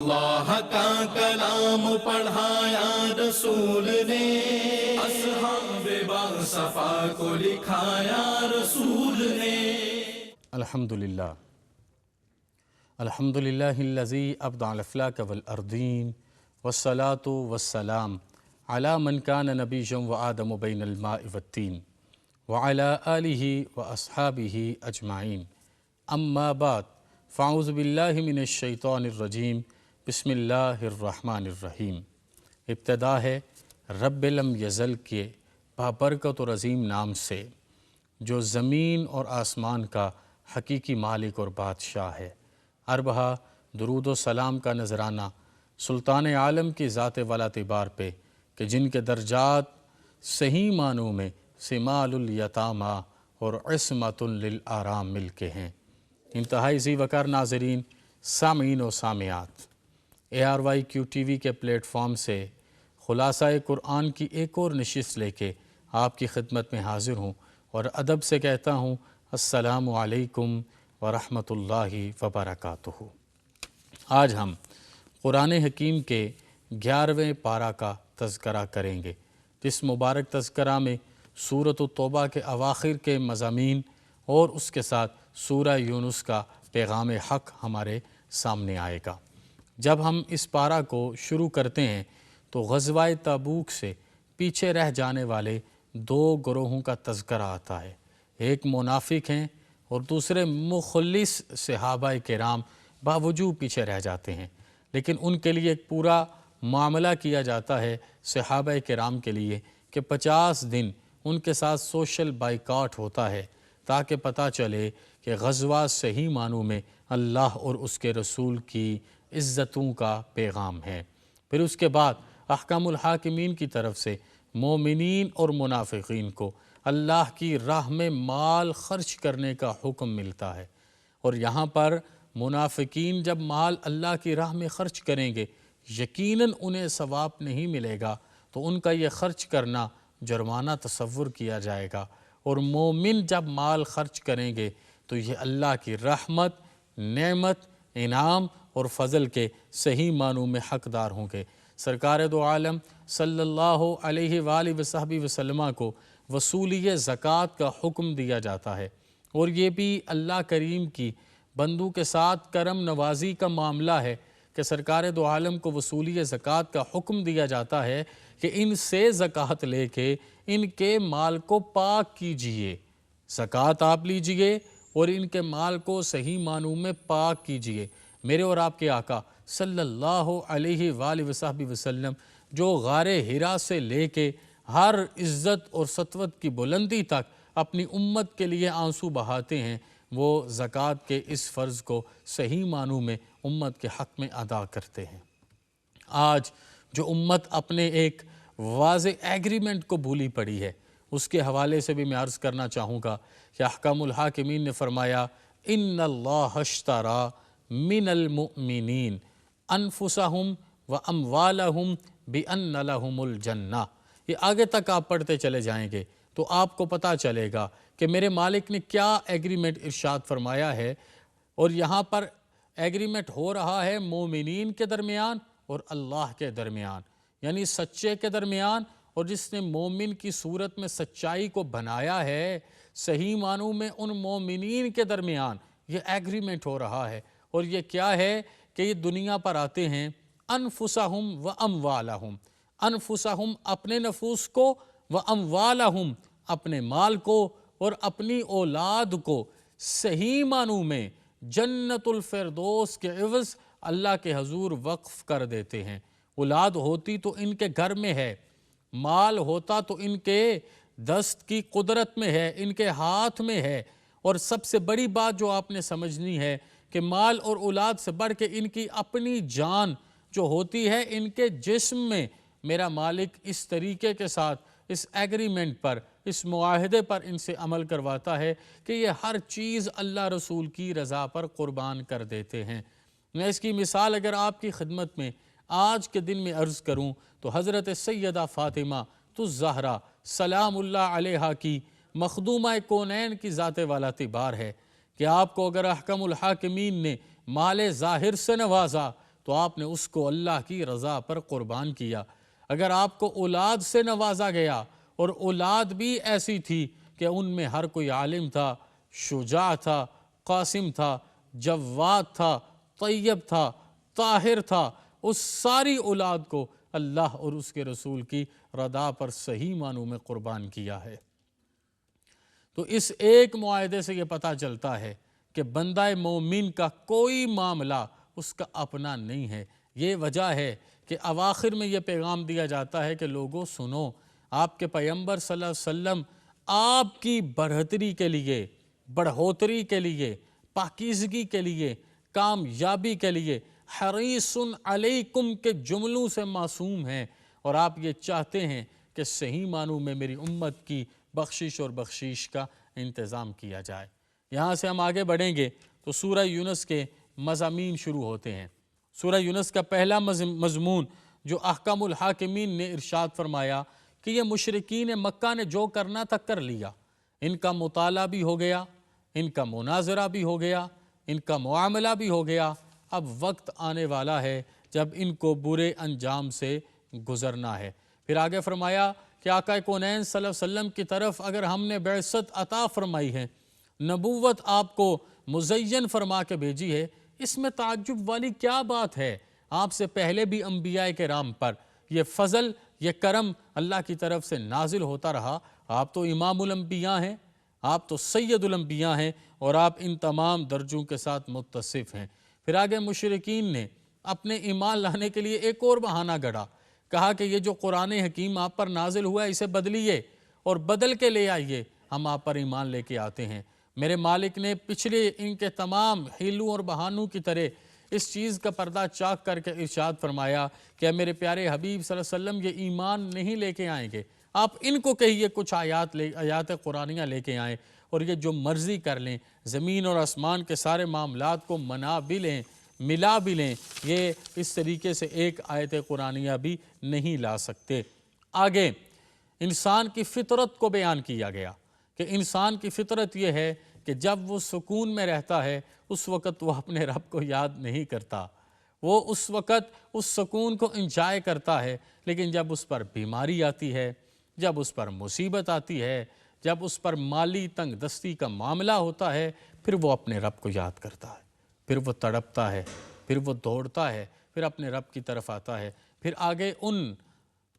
اللہ کا کلام پڑھایا رسول نے، اصحاب باصفا کو لکھایا رسول نے۔ الحمدللہ الحمدللہ الذی ابدع الافلاک والارضین والصلاة والسلام علی من کان نبیا وآدم بین الماء والتین وعلی آلہ واصحابہ اجمعین، اما بعد فاعوذ باللہ من الشیطان الرجیم، بسم اللہ الرحمن الرحیم۔ ابتدا ہے رب لم یزل کے بابرکت اور عظیم نام سے، جو زمین اور آسمان کا حقیقی مالک اور بادشاہ ہے۔ اربہا درود و سلام کا نذرانہ سلطان عالم کی ذات والا اعتبار پہ کہ جن کے درجات صحیح معنوں میں سمال الیتامیٰ اور عصمت للآرام مل کے ہیں۔ انتہائی ذی وقار ناظرین، سامعین و سامعات، ARYQ-TV کے پلیٹ فارم سے خلاصہ قرآن کی ایک اور نشست لے کے آپ کی خدمت میں حاضر ہوں اور ادب سے کہتا ہوں السلام علیکم ورحمۃ اللہ وبرکاتہ۔ آج ہم قرآن حکیم کے 11ویں پارہ کا تذکرہ کریں گے، جس مبارک تذکرہ میں سورۃ التوبہ کے اواخر کے مضامین اور اس کے ساتھ سورہ یونس کا پیغام حق ہمارے سامنے آئے گا۔ جب ہم اس پارہ کو شروع کرتے ہیں تو غزوہ تبوک سے پیچھے رہ جانے والے دو گروہوں کا تذکرہ آتا ہے، ایک منافق ہیں اور دوسرے مخلص صحابہ کرام باوجود پیچھے رہ جاتے ہیں، لیکن ان کے لیے ایک پورا معاملہ کیا جاتا ہے صحابہ کرام کے لیے کہ 50 دن ان کے ساتھ سوشل بائیکاٹ ہوتا ہے تاکہ پتہ چلے کہ غزوہ صحیح معنوں میں اللہ اور اس کے رسول کی عزتوں کا پیغام ہے۔ پھر اس کے بعد احکام الحاکمین کی طرف سے مومنین اور منافقین کو اللہ کی راہ میں مال خرچ کرنے کا حکم ملتا ہے، اور یہاں پر منافقین جب مال اللہ کی راہ میں خرچ کریں گے یقیناً انہیں ثواب نہیں ملے گا، تو ان کا یہ خرچ کرنا جرمانہ تصور کیا جائے گا، اور مومن جب مال خرچ کریں گے تو یہ اللہ کی رحمت، نعمت، انعام اور فضل کے صحیح معنوں میں حقدار ہوں گے۔ سرکار دو عالم صلی اللہ علیہ وآلہ وصحبہ وسلم کو وصولی زکوٰۃ کا حکم دیا جاتا ہے، اور یہ بھی اللہ کریم کی بندوں کے ساتھ کرم نوازی کا معاملہ ہے کہ سرکار دو عالم کو وصولی زکوٰۃ کا حکم دیا جاتا ہے کہ ان سے زکوٰۃ لے کے ان کے مال کو پاک کیجئے، زکوٰۃ آپ لیجئے اور ان کے مال کو صحیح معنوں میں پاک کیجئے۔ میرے اور آپ کے آقا صلی اللہ علیہ وآلہ وصحبہ وسلم جو غار حرا سے لے کے ہر عزت اور سطوت کی بلندی تک اپنی امت کے لیے آنسو بہاتے ہیں، وہ زکوٰۃ کے اس فرض کو صحیح معنوں میں امت کے حق میں ادا کرتے ہیں۔ آج جو امت اپنے ایک واضح ایگریمنٹ کو بھولی پڑی ہے، اس کے حوالے سے بھی میں عرض کرنا چاہوں گا کہ احکام الحاکمین نے فرمایا ان اللہ اشتری من المؤمنین انفسہم واموالہم بان لہم الجنہ۔ یہ آگے تک آپ پڑھتے چلے جائیں گے تو آپ کو پتہ چلے گا کہ میرے مالک نے کیا ایگریمنٹ ارشاد فرمایا ہے، اور یہاں پر ایگریمنٹ ہو رہا ہے مومنین کے درمیان اور اللہ کے درمیان، یعنی سچے کے درمیان، اور جس نے مومن کی صورت میں سچائی کو بنایا ہے صحیح معنوں میں ان مومنین کے درمیان یہ ایگریمنٹ ہو رہا ہے۔ اور یہ کیا ہے کہ یہ دنیا پر آتے ہیں انفسہم و اموالہم، انفسہم اپنے نفوس کو، و اموالہم اپنے مال کو، اور اپنی اولاد کو صحیح معنوں میں جنت الفردوس کے عوض اللہ کے حضور وقف کر دیتے ہیں۔ اولاد ہوتی تو ان کے گھر میں ہے، مال ہوتا تو ان کے دست کی قدرت میں ہے، ان کے ہاتھ میں ہے، اور سب سے بڑی بات جو آپ نے سمجھنی ہے کہ مال اور اولاد سے بڑھ کے ان کی اپنی جان جو ہوتی ہے ان کے جسم میں میرا مالک اس طریقے کے ساتھ اس ایگریمنٹ پر، اس معاہدے پر ان سے عمل کرواتا ہے کہ یہ ہر چیز اللہ رسول کی رضا پر قربان کر دیتے ہیں۔ میں اس کی مثال اگر آپ کی خدمت میں آج کے دن میں عرض کروں تو حضرت سیدہ فاطمہ الزہرا سلام اللہ علیہا کی مخدومہ کونین کی ذات والا اعتبار ہے کہ آپ کو اگر احکم الحاکمین نے مال ظاہر سے نوازا تو آپ نے اس کو اللہ کی رضا پر قربان کیا۔ اگر آپ کو اولاد سے نوازا گیا اور اولاد بھی ایسی تھی کہ ان میں ہر کوئی عالم تھا، شجاع تھا، قاسم تھا، جواد تھا، طیب تھا، طاہر تھا، اس ساری اولاد کو اللہ اور اس کے رسول کی رضا پر صحیح معنوں میں قربان کیا ہے۔ تو اس ایک معاہدے سے یہ پتہ چلتا ہے کہ بندہ مومن کا کوئی معاملہ اس کا اپنا نہیں ہے۔ یہ وجہ ہے کہ اواخر میں یہ پیغام دیا جاتا ہے کہ لوگوں سنو، آپ کے پیغمبر صلی اللہ علیہ وسلم آپ کی برہتری کے لیے، بڑھوتری کے لیے، پاکیزگی کے لیے، کامیابی کے لیے حریص علیکم کے جملوں سے معصوم ہیں، اور آپ یہ چاہتے ہیں کہ صحیح معنوں میں میری امت کی بخشش اور بخشش کا انتظام کیا جائے۔ یہاں سے ہم آگے بڑھیں گے تو سورہ یونس کے مضامین شروع ہوتے ہیں۔ سورہ یونس کا پہلا مضمون جو احکم الحاکمین نے ارشاد فرمایا کہ یہ مشرکین مکہ نے جو کرنا تھا کر لیا، ان کا مطالعہ بھی ہو گیا، ان کا مناظرہ بھی ہو گیا، ان کا معاملہ بھی ہو گیا، اب وقت آنے والا ہے جب ان کو برے انجام سے گزرنا ہے۔ پھر آگے فرمایا کہ آقا کونین صلی اللہ علیہ وسلم کی طرف اگر ہم نے بعثت عطا فرمائی ہے، نبوت آپ کو مزین فرما کے بھیجی ہے، اس میں تعجب والی کیا بات ہے؟ آپ سے پہلے بھی انبیاء کرام پر یہ فضل، یہ کرم اللہ کی طرف سے نازل ہوتا رہا۔ آپ تو امام الانبیاء ہیں، آپ تو سید الانبیاء ہیں، اور آپ ان تمام درجوں کے ساتھ متصف ہیں۔ پھر آگے مشرکین نے اپنے ایمان لانے کے لیے ایک اور بہانہ گڑھا، کہا کہ یہ جو قرآن حکیم آپ پر نازل ہوا ہے اسے بدلیے اور بدل کے لے آئیے، ہم آپ پر ایمان لے کے آتے ہیں۔ میرے مالک نے پچھلے ان کے تمام حیلوں اور بہانوں کی طرح اس چیز کا پردہ چاک کر کے ارشاد فرمایا کہ میرے پیارے حبیب صلی اللہ علیہ وسلم یہ ایمان نہیں لے کے آئیں گے، آپ ان کو کہیے کچھ آیات قرآنیہ لے کے آئیں اور یہ جو مرضی کر لیں، زمین اور آسمان کے سارے معاملات کو منا بھی لیں، ملا بھی لیں، یہ اس طریقے سے ایک آیت قرآنیہ بھی نہیں لا سکتے۔ آگے انسان کی فطرت کو بیان کیا گیا کہ انسان کی فطرت یہ ہے کہ جب وہ سکون میں رہتا ہے اس وقت وہ اپنے رب کو یاد نہیں کرتا، وہ اس وقت اس سکون کو انجوائے کرتا ہے، لیکن جب اس پر بیماری آتی ہے، جب اس پر مصیبت آتی ہے، جب اس پر مالی تنگ دستی کا معاملہ ہوتا ہے، پھر وہ اپنے رب کو یاد کرتا ہے، پھر وہ تڑپتا ہے، پھر وہ دوڑتا ہے، پھر اپنے رب کی طرف آتا ہے۔ پھر آگے ان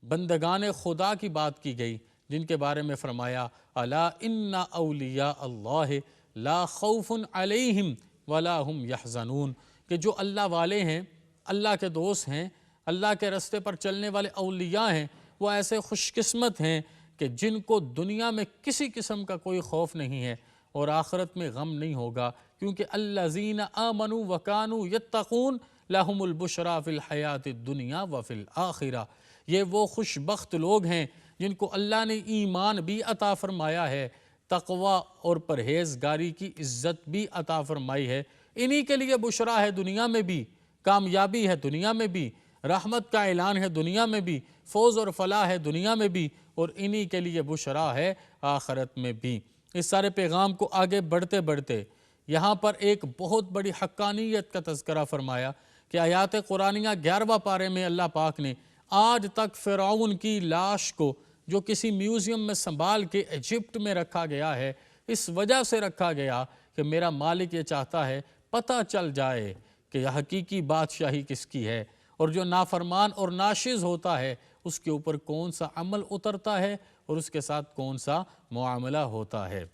بندگان خدا کی بات کی گئی جن کے بارے میں فرمایا الا ان اولیاء اللہ لا خوف علیہم ولا هم یحزنون، کہ جو اللہ والے ہیں، اللہ کے دوست ہیں، اللہ کے رستے پر چلنے والے اولیاء ہیں، وہ ایسے خوش قسمت ہیں کہ جن کو دنیا میں کسی قسم کا کوئی خوف نہیں ہے اور آخرت میں غم نہیں ہوگا، کیونکہ الذین آمنوا وکانوا یتقون لہم البشریٰ فی الحیات الدنیا وفی الآخرہ، یہ وہ خوش بخت لوگ ہیں جن کو اللہ نے ایمان بھی عطا فرمایا ہے، تقوی اور پرہیزگاری کی عزت بھی عطا فرمائی ہے، انہی کے لیے بشریٰ ہے دنیا میں بھی، کامیابی ہے دنیا میں بھی، رحمت کا اعلان ہے دنیا میں بھی، فوز اور فلاح ہے دنیا میں بھی، اور انہی کے لیے بشریٰ ہے آخرت میں بھی۔ اس سارے پیغام کو آگے بڑھتے بڑھتے یہاں پر ایک بہت بڑی حقانیت کا تذکرہ فرمایا کہ آیات قرآنیہ 11واں پارے میں اللہ پاک نے آج تک فرعون کی لاش کو جو کسی میوزیم میں سنبھال کے ایجپٹ میں رکھا گیا ہے، اس وجہ سے رکھا گیا کہ میرا مالک یہ چاہتا ہے پتہ چل جائے کہ حقیقی بادشاہی کس کی ہے، اور جو نافرمان اور ناشز ہوتا ہے اس کے اوپر کون سا عمل اترتا ہے اور اس کے ساتھ کون سا معاملہ ہوتا ہے۔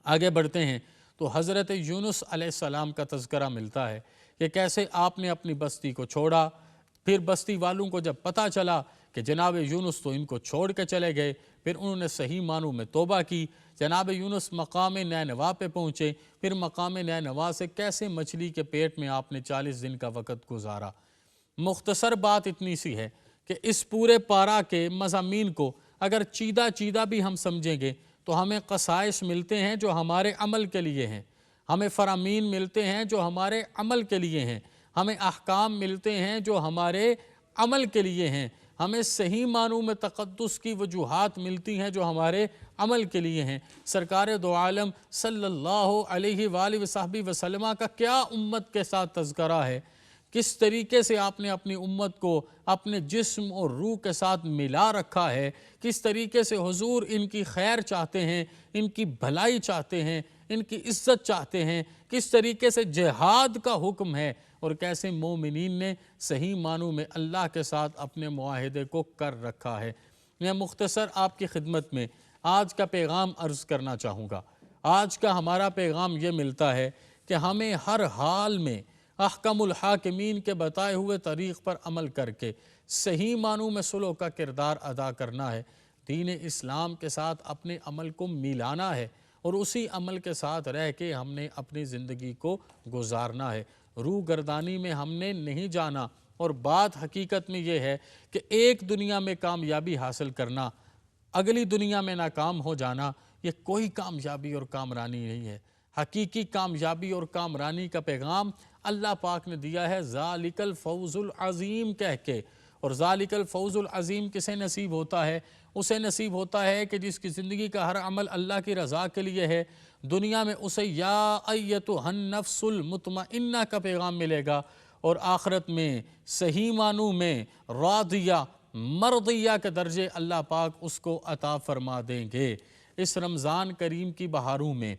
آگے بڑھتے ہیں تو حضرت یونس علیہ السلام کا تذکرہ ملتا ہے کہ کیسے آپ نے اپنی بستی کو چھوڑا، پھر بستی والوں کو جب پتہ چلا کہ جناب یونس تو ان کو چھوڑ کے چلے گئے، پھر انہوں نے صحیح معنوں میں توبہ کی، جناب یونس مقام نینوا پہ پہنچے، پھر مقام نینوا سے کیسے مچھلی کے پیٹ میں آپ نے 40 دن کا وقت گزارا۔ مختصر بات اتنی سی ہے کہ اس پورے پارہ کے مضامین کو اگر چیدہ چیدہ بھی ہم سمجھیں گے تو ہمیں قصائص ملتے ہیں جو ہمارے عمل کے لیے ہیں، ہمیں فرامین ملتے ہیں جو ہمارے عمل کے لیے ہیں، ہمیں احکام ملتے ہیں جو ہمارے عمل کے لیے ہیں، ہمیں صحیح معنوں میں تقدس کی وجوہات ملتی ہیں جو ہمارے عمل کے لیے ہیں۔ سرکار دو عالم صلی اللہ علیہ وآلہ وصحبہ وسلم کا کیا امت کے ساتھ تذکرہ ہے کس طریقے سے آپ نے اپنی امت کو اپنے جسم اور روح کے ساتھ ملا رکھا ہے، کس طریقے سے حضور ان کی خیر چاہتے ہیں، ان کی بھلائی چاہتے ہیں، ان کی عزت چاہتے ہیں، کس طریقے سے جہاد کا حکم ہے، اور کیسے مومنین نے صحیح معنوں میں اللہ کے ساتھ اپنے معاہدے کو کر رکھا ہے۔ میں مختصر آپ کی خدمت میں آج کا پیغام عرض کرنا چاہوں گا۔ آج کا ہمارا پیغام یہ ملتا ہے کہ ہمیں ہر حال میں احکم الحاکمین کے بتائے ہوئے طریق پر عمل کر کے صحیح معنوں میں صلح کا کردار ادا کرنا ہے، دین اسلام کے ساتھ اپنے عمل کو ملانا ہے، اور اسی عمل کے ساتھ رہ کے ہم نے اپنی زندگی کو گزارنا ہے۔ روح گردانی میں ہم نے نہیں جانا، اور بات حقیقت میں یہ ہے کہ ایک دنیا میں کامیابی حاصل کرنا، اگلی دنیا میں ناکام ہو جانا، یہ کوئی کامیابی اور کامرانی نہیں ہے۔ حقیقی کامیابی اور کامرانی کا پیغام اللہ پاک نے دیا ہے ذالک الفوز العظیم کہہ کے، اور ذالک الفوز العظیم کسے نصیب ہوتا ہے؟ اسے نصیب ہوتا ہے کہ جس کی زندگی کا ہر عمل اللہ کی رضا کے لیے ہے، دنیا میں اسے یا ایتھا النفس المطمئنہ کا پیغام ملے گا، اور آخرت میں صحیح معنوں میں راضیہ مرضیہ کے درجے اللہ پاک اس کو عطا فرما دیں گے۔ اس رمضان کریم کی بہاروں میں،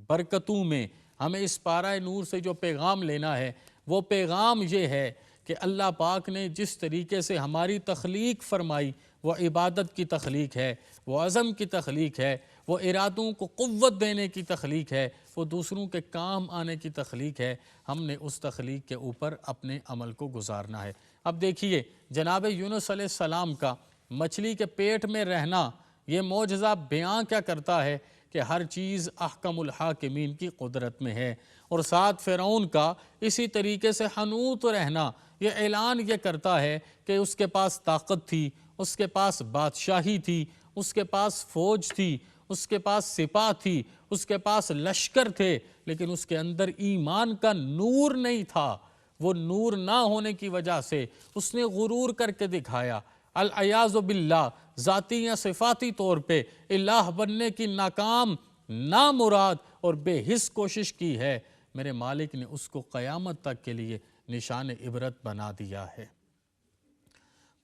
برکتوں میں ہمیں اس پارہ نور سے جو پیغام لینا ہے، وہ پیغام یہ ہے کہ اللہ پاک نے جس طریقے سے ہماری تخلیق فرمائی، وہ عبادت کی تخلیق ہے، وہ عزم کی تخلیق ہے، وہ ارادوں کو قوت دینے کی تخلیق ہے، وہ دوسروں کے کام آنے کی تخلیق ہے۔ ہم نے اس تخلیق کے اوپر اپنے عمل کو گزارنا ہے۔ اب دیکھیے جناب یونس علیہ السلام کا مچھلی کے پیٹ میں رہنا، یہ معجزہ بیان کیا کرتا ہے کہ ہر چیز احکم الحاکمین کی قدرت میں ہے، اور ساتھ فرعون کا اسی طریقے سے حنوط رہنا، یہ اعلان یہ کرتا ہے کہ اس کے پاس طاقت تھی، اس کے پاس بادشاہی تھی، اس کے پاس فوج تھی، اس کے پاس سپاہ تھی، اس کے پاس لشکر تھے، لیکن اس کے اندر ایمان کا نور نہیں تھا۔ وہ نور نہ ہونے کی وجہ سے اس نے غرور کر کے دکھایا، العیاذ باللہ، ذاتی یا صفاتی طور پہ الہ بننے کی ناکام، نامراد اور بے حس کوشش کی ہے۔ میرے مالک نے اس کو قیامت تک کے لیے نشان عبرت بنا دیا ہے۔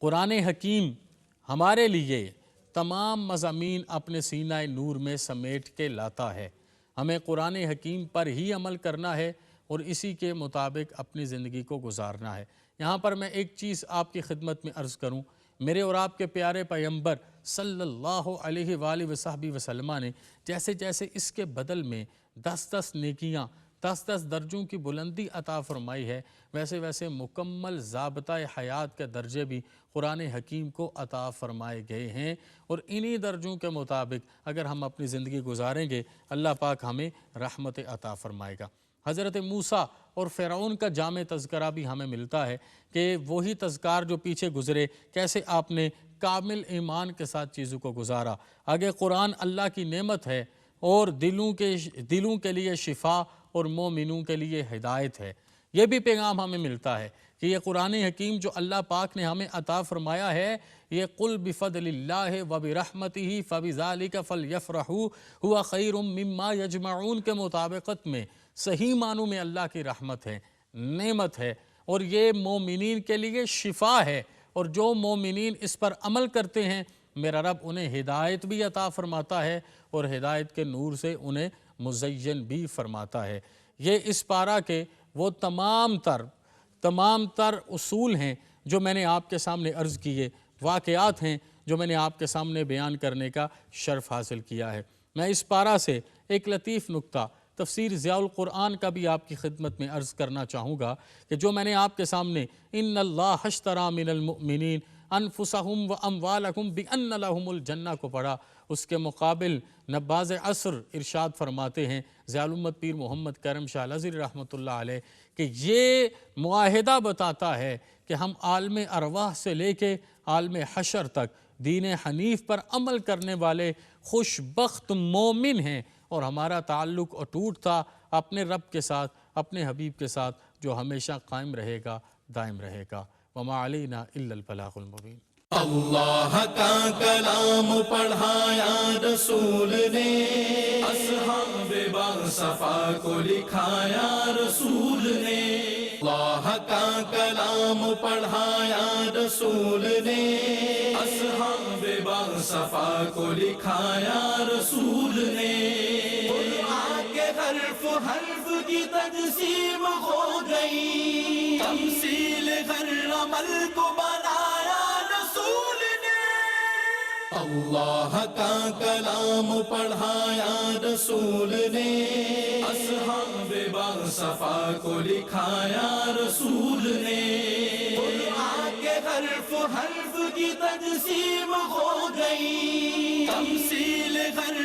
قرآن حکیم ہمارے لیے تمام مضامین اپنے سینہ نور میں سمیٹ کے لاتا ہے۔ ہمیں قرآن حکیم پر ہی عمل کرنا ہے اور اسی کے مطابق اپنی زندگی کو گزارنا ہے۔ یہاں پر میں ایک چیز آپ کی خدمت میں عرض کروں، میرے اور آپ کے پیارے پیغمبر صلی اللہ علیہ وآلہ وصحبہ وسلم نے جیسے جیسے اس کے بدل میں 10 نیکیاں، 10 درجوں کی بلندی عطا فرمائی ہے، ویسے ویسے مکمل ضابطہ حیات کے درجے بھی قرآن حکیم کو عطا فرمائے گئے ہیں، اور انہی درجوں کے مطابق اگر ہم اپنی زندگی گزاریں گے اللہ پاک ہمیں رحمت عطا فرمائے گا۔ حضرت موسیٰ اور فرعون کا جامع تذکرہ بھی ہمیں ملتا ہے کہ وہی تذکار جو پیچھے گزرے، کیسے آپ نے کامل ایمان کے ساتھ چیزوں کو گزارا۔ آگے قرآن اللہ کی نعمت ہے اور دلوں کے لیے شفا اور مومنوں کے لیے ہدایت ہے۔ یہ بھی پیغام ہمیں ملتا ہے کہ یہ قرآن حکیم جو اللہ پاک نے ہمیں عطا فرمایا ہے، یہ قل بفضل اللہ وبرحمتہ فبذالک فلیفرحوا ھو خیر مما یجمعون کے مطابقت میں صحیح معنوں میں اللہ کی رحمت ہے، نعمت ہے، اور یہ مومنین کے لیے شفا ہے، اور جو مومنین اس پر عمل کرتے ہیں میرا رب انہیں ہدایت بھی عطا فرماتا ہے اور ہدایت کے نور سے انہیں مزین بھی فرماتا ہے۔ یہ اس پارہ کے وہ تمام تر اصول ہیں جو میں نے آپ کے سامنے عرض کیے، واقعات ہیں جو میں نے آپ کے سامنے بیان کرنے کا شرف حاصل کیا ہے۔ میں اس پارہ سے ایک لطیف نکتہ تفسیر ضیاء القرآن کا بھی آپ کی خدمت میں عرض کرنا چاہوں گا کہ جو میں نے آپ کے سامنے ان اللہ اشتری من المؤمنین انفسہم و اموالہم بان لہم الجنہ کو پڑھا، اس کے مقابل نباز عصر ارشاد فرماتے ہیں ضیاء الامت پیر محمد کرم شاہ الازہری رحمۃ اللہ علیہ کہ یہ معاہدہ بتاتا ہے کہ ہم عالم ارواح سے لے کے عالم حشر تک دین حنیف پر عمل کرنے والے خوش بخت مومن ہیں، اور ہمارا تعلق اٹوٹ تھا اپنے رب کے ساتھ، اپنے حبیب کے ساتھ، جو ہمیشہ قائم رہے گا، دائم رہے گا۔ وما علینا الا البلاغ المبین۔ اللہ کا کلام پڑھایا رسول نے، اصحاب با صفا کو لکھایا رسول نے۔ اللہ کا کلام پڑھایا رسول نے، اصحاب باصفا کو لکھایا رسول نے، قرآن کے حرف حرف کی تجسیم ہو گئی، تمثیل ہر عمل کو بنایا رسول نے، اللہ کا کلام پڑھایا رسول نے، اصحاب باصفا کو لکھایا رسول نے، قرآن کے حرف حرف کی تجسیم ہو گئی، تمثیل ہر